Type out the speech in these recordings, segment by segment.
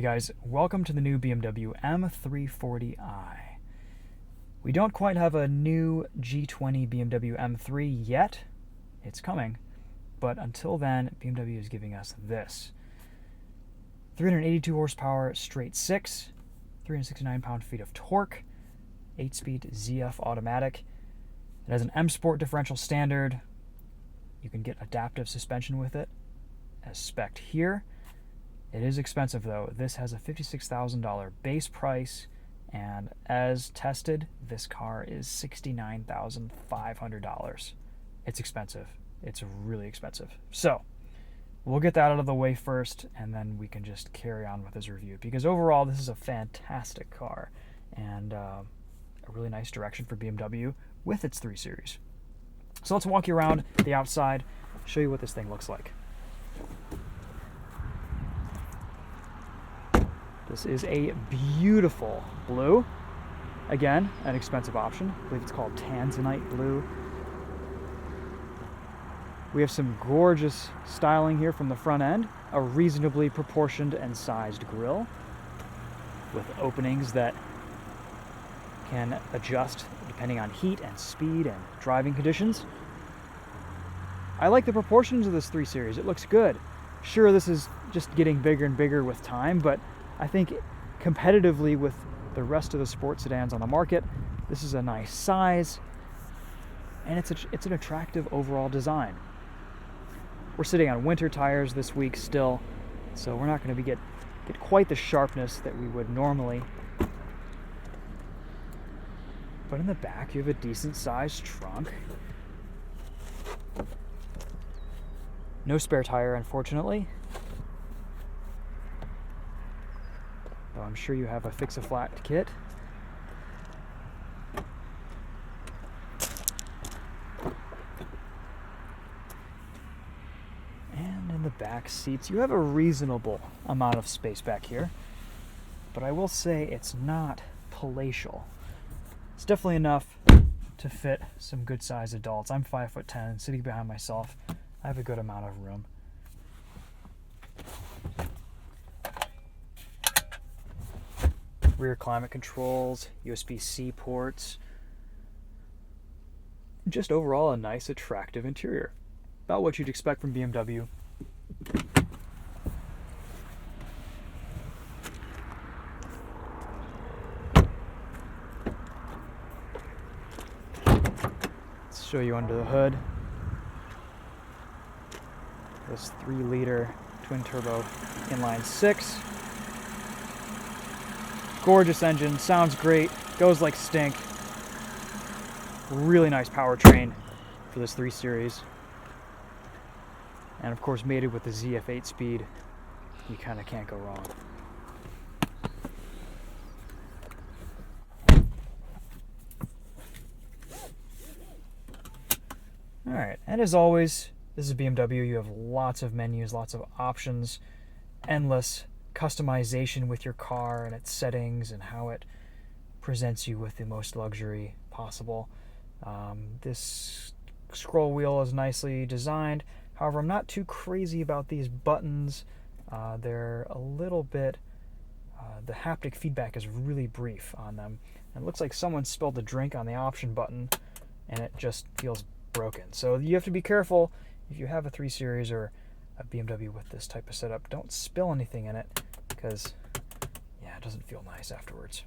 Hey guys, welcome to the new BMW M340i. We don't quite have a new G20 BMW M3 yet. It's coming. But until then, BMW is giving us this. 382 horsepower straight 6, 369 pound-feet of torque, 8-speed ZF automatic. It has an M Sport differential standard. You can get adaptive suspension with it, as spec'd here. It is expensive though. This has a $56,000 base price, and as tested, this car is $69,500. It's expensive. It's really expensive. So, we'll get that out of the way first, and then we can just carry on with this review, because overall this is a fantastic car, and a really nice direction for BMW with its 3 Series. So let's walk you around the outside, show you what this thing looks like. This is a beautiful blue. Again, an expensive option. I believe it's called Tanzanite blue. We have some gorgeous styling here from the front end. A reasonably proportioned and sized grille with openings that can adjust depending on heat and speed and driving conditions. I like the proportions of this 3 Series. It looks good. Sure, this is just getting bigger and bigger with time, but I think competitively with the rest of the sports sedans on the market, this is a nice size, and it's an attractive overall design. We're sitting on winter tires this week still, so we're not going to get quite the sharpness that we would normally. But in the back, you have a decent sized trunk. No spare tire, unfortunately. Though I'm sure you have a fix-a-flat kit. And in the back seats, you have a reasonable amount of space back here. But I will say it's not palatial. It's definitely enough to fit some good-sized adults. I'm 5'10", sitting behind myself. I have a good amount of room. Rear climate controls, USB-C ports. Just overall a nice, attractive interior. About what you'd expect from BMW. Let's show you under the hood. This 3-liter twin-turbo inline-6. Gorgeous engine, sounds great, goes like stink. Really nice powertrain for this 3 Series. And of course, mated with the ZF 8-speed, you kind of can't go wrong. Alright, and as always, this is BMW. You have lots of menus, lots of options, endless customization with your car and its settings and how it presents you with the most luxury possible. This scroll wheel is nicely designed. However, I'm not too crazy about these buttons. They're a little bit, the haptic feedback is really brief on them. And it looks like someone spilled a drink on the option button and it just feels broken. So you have to be careful if you have a 3 Series or a BMW with this type of setup. Don't spill anything in it, because yeah, it doesn't feel nice afterwards.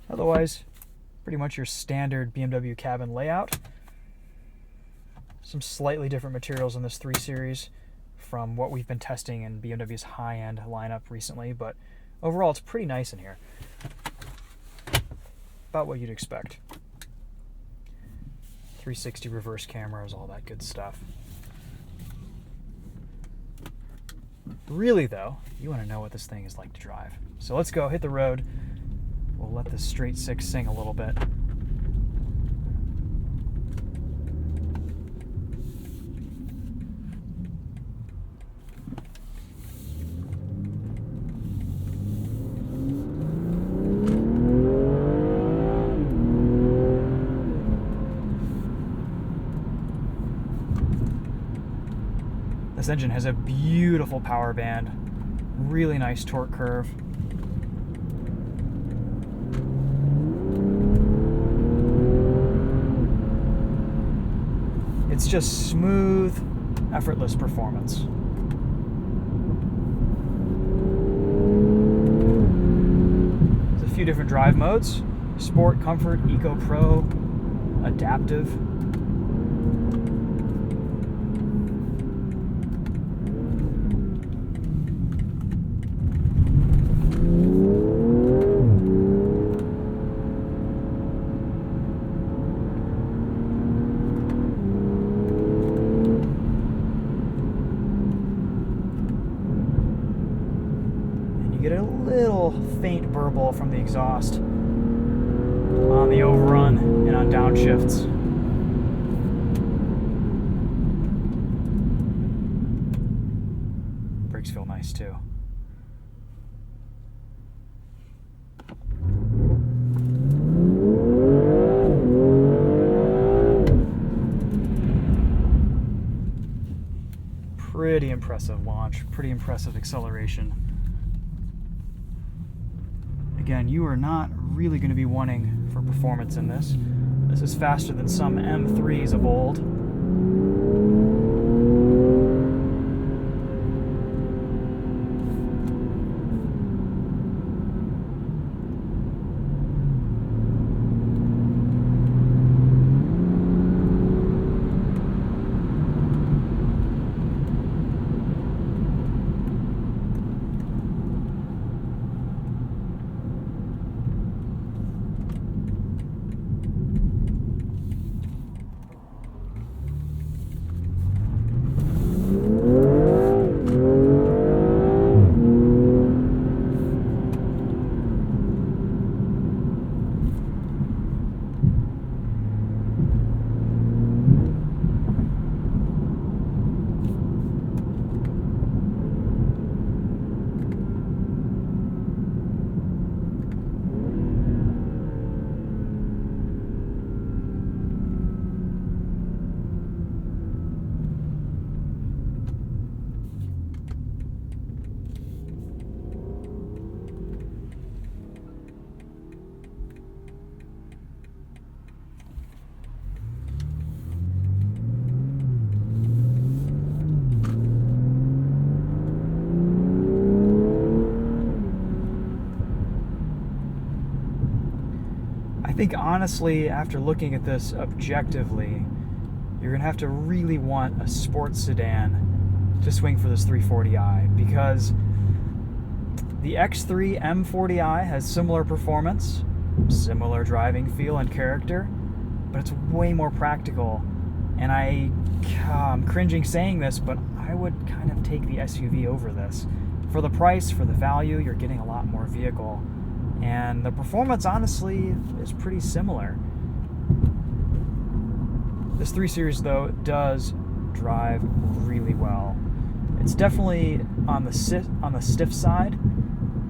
Otherwise, pretty much your standard BMW cabin layout. Some slightly different materials in this 3 Series from what we've been testing in BMW's high-end lineup recently, but overall it's pretty nice in here. About what you'd expect. 360 reverse cameras, all that good stuff. Really though, you want to know what this thing is like to drive. So let's go, hit the road. We'll let this straight 6 sing a little bit. This engine has a beautiful power band. Really nice torque curve. It's just smooth, effortless performance. There's a few different drive modes: Sport, Comfort, Eco Pro, Adaptive. Get a little faint burble from the exhaust on the overrun and on downshifts. Brakes feel nice too. Pretty impressive launch, pretty impressive acceleration. Again, you are not really going to be wanting for performance in this. This is faster than some M3s of old. I think honestly, after looking at this objectively, you're going to have to really want a sports sedan to swing for this 340i, because the X3 M40i has similar performance, similar driving feel and character, but it's way more practical. And I'm cringing saying this, but I would kind of take the SUV over this. For the price, for the value, you're getting a lot more vehicle. And the performance, honestly, is pretty similar. This 3 Series, though, does drive really well. It's definitely on the stiff side,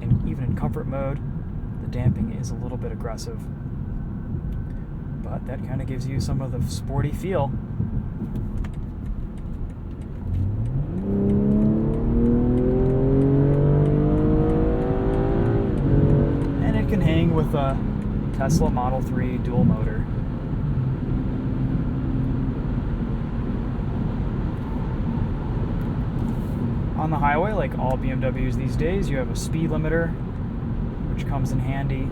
and even in comfort mode, the damping is a little bit aggressive. But that kind of gives you some of the sporty feel. Can hang with a Tesla Model 3 dual motor. On the highway, like all BMWs these days, you have a speed limiter, which comes in handy,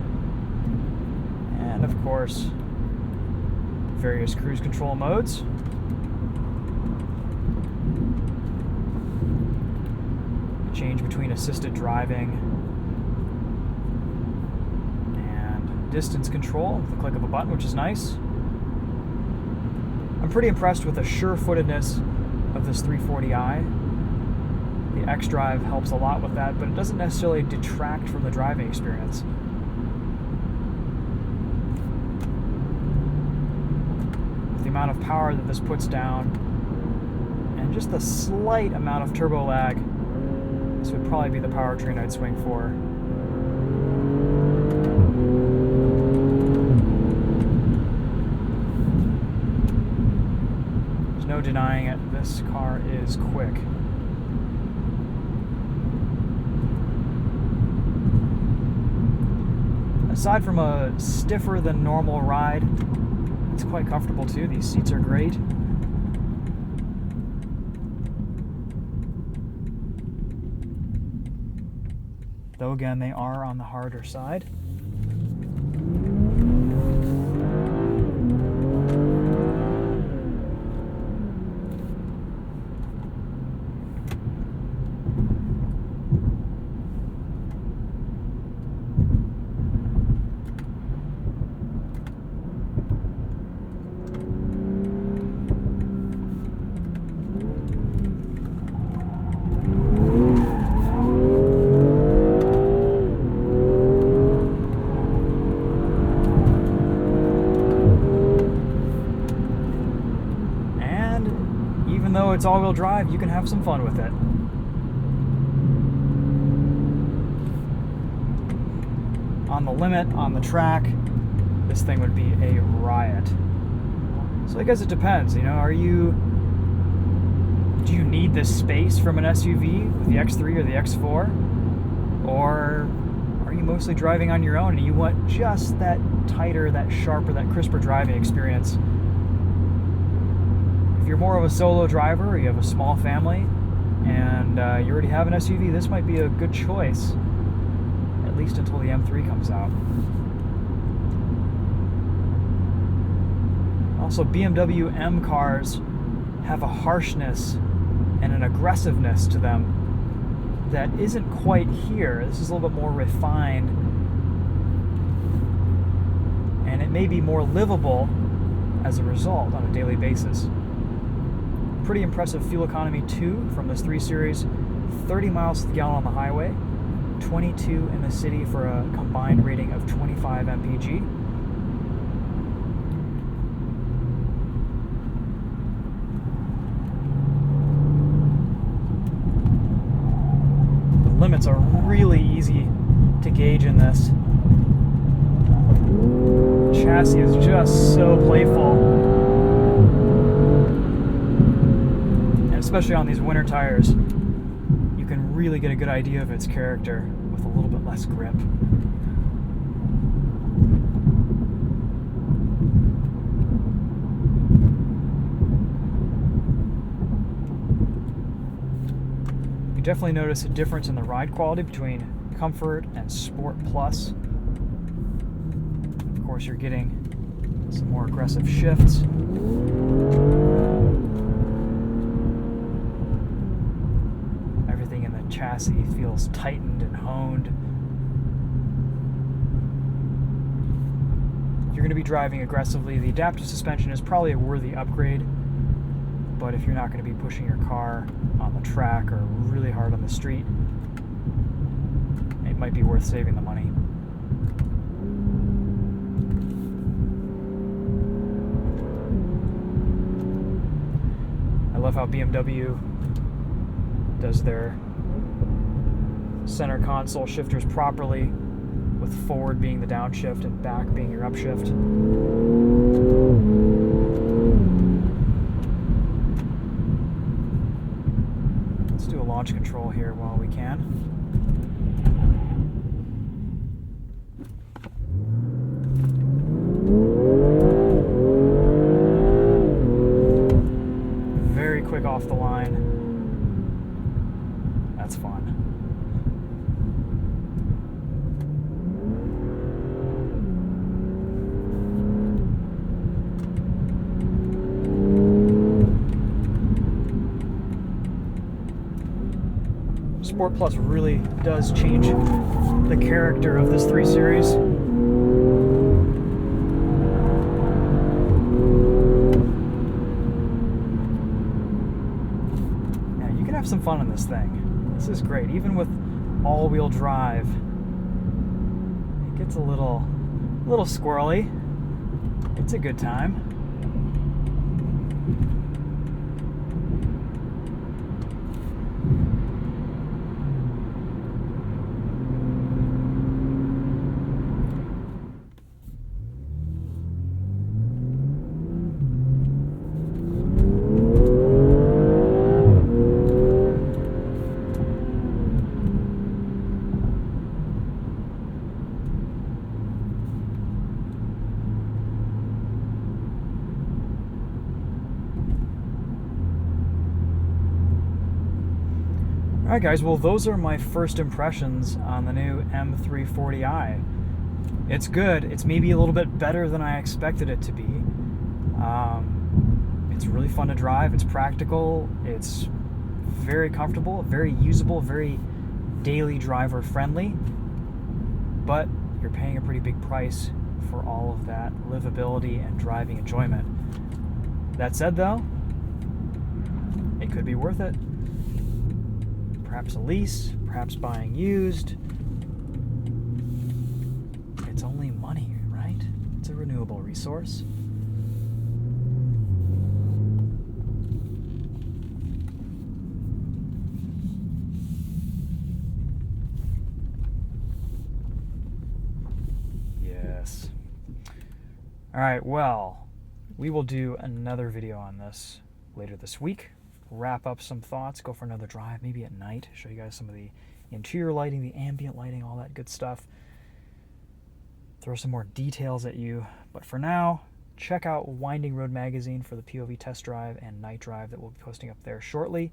and of course various cruise control modes. Change between assisted driving distance control with the click of a button, which is nice. I'm pretty impressed with the sure-footedness of this 340i. The xDrive helps a lot with that, but it doesn't necessarily detract from the driving experience. With the amount of power that this puts down, and just the slight amount of turbo lag, this would probably be the powertrain I'd swing for. No denying it, this car is quick. aside from a stiffer than normal ride, it's quite comfortable too. These seats are great. Though again, they are on the harder side. Though it's all-wheel drive, you can have some fun with it. On the limit, on the track, this thing would be a riot. So I guess it depends, do you need this space from an SUV with the X3 or the X4? Or are you mostly driving on your own and you want just that tighter, that sharper, that crisper driving experience? If you're more of a solo driver, or you have a small family, and you already have an SUV, this might be a good choice, at least until the M3 comes out. Also, BMW M cars have a harshness and an aggressiveness to them that isn't quite here. This is a little bit more refined, and it may be more livable as a result on a daily basis. Pretty impressive fuel economy too from this 3 Series. 30 miles to the gallon on the highway, 22 in the city for a combined rating of 25 mpg. The limits are really easy to gauge in this. The chassis is just so playful. Especially on these winter tires, you can really get a good idea of its character with a little bit less grip. You definitely notice a difference in the ride quality between Comfort and Sport Plus. Of course, you're getting some more aggressive shifts. Chassis feels tightened and honed. If you're going to be driving aggressively, the adaptive suspension is probably a worthy upgrade, but if you're not going to be pushing your car on the track or really hard on the street, it might be worth saving the money. I love how BMW does their center console shifters properly, with forward being the downshift and back being your upshift. Let's do a launch control here while we can. Very quick off the line. That's fun. Sport Plus really does change the character of this 3 Series. Yeah, you can have some fun in this thing. This is great. Even with all-wheel drive, it gets a little squirrely. It's a good time. Alright guys, well those are my first impressions on the new M340i. It's good. It's maybe a little bit better than I expected it to be. It's really fun to drive. It's practical. It's very comfortable, very usable, very daily driver friendly. But you're paying a pretty big price for all of that livability and driving enjoyment. That said though, it could be worth it. Perhaps a lease, perhaps buying used. It's only money, right? It's a renewable resource. Yes. Alright, well, we will do another video on this later this week. Wrap up some thoughts, go for another drive, maybe at night, show you guys some of the interior lighting, the ambient lighting, all that good stuff. Throw some more details at you. But for now, check out Winding Road Magazine for the POV test drive and night drive that we'll be posting up there shortly.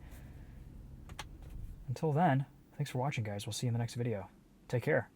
Until then, thanks for watching, guys. We'll see you in the next video. Take care.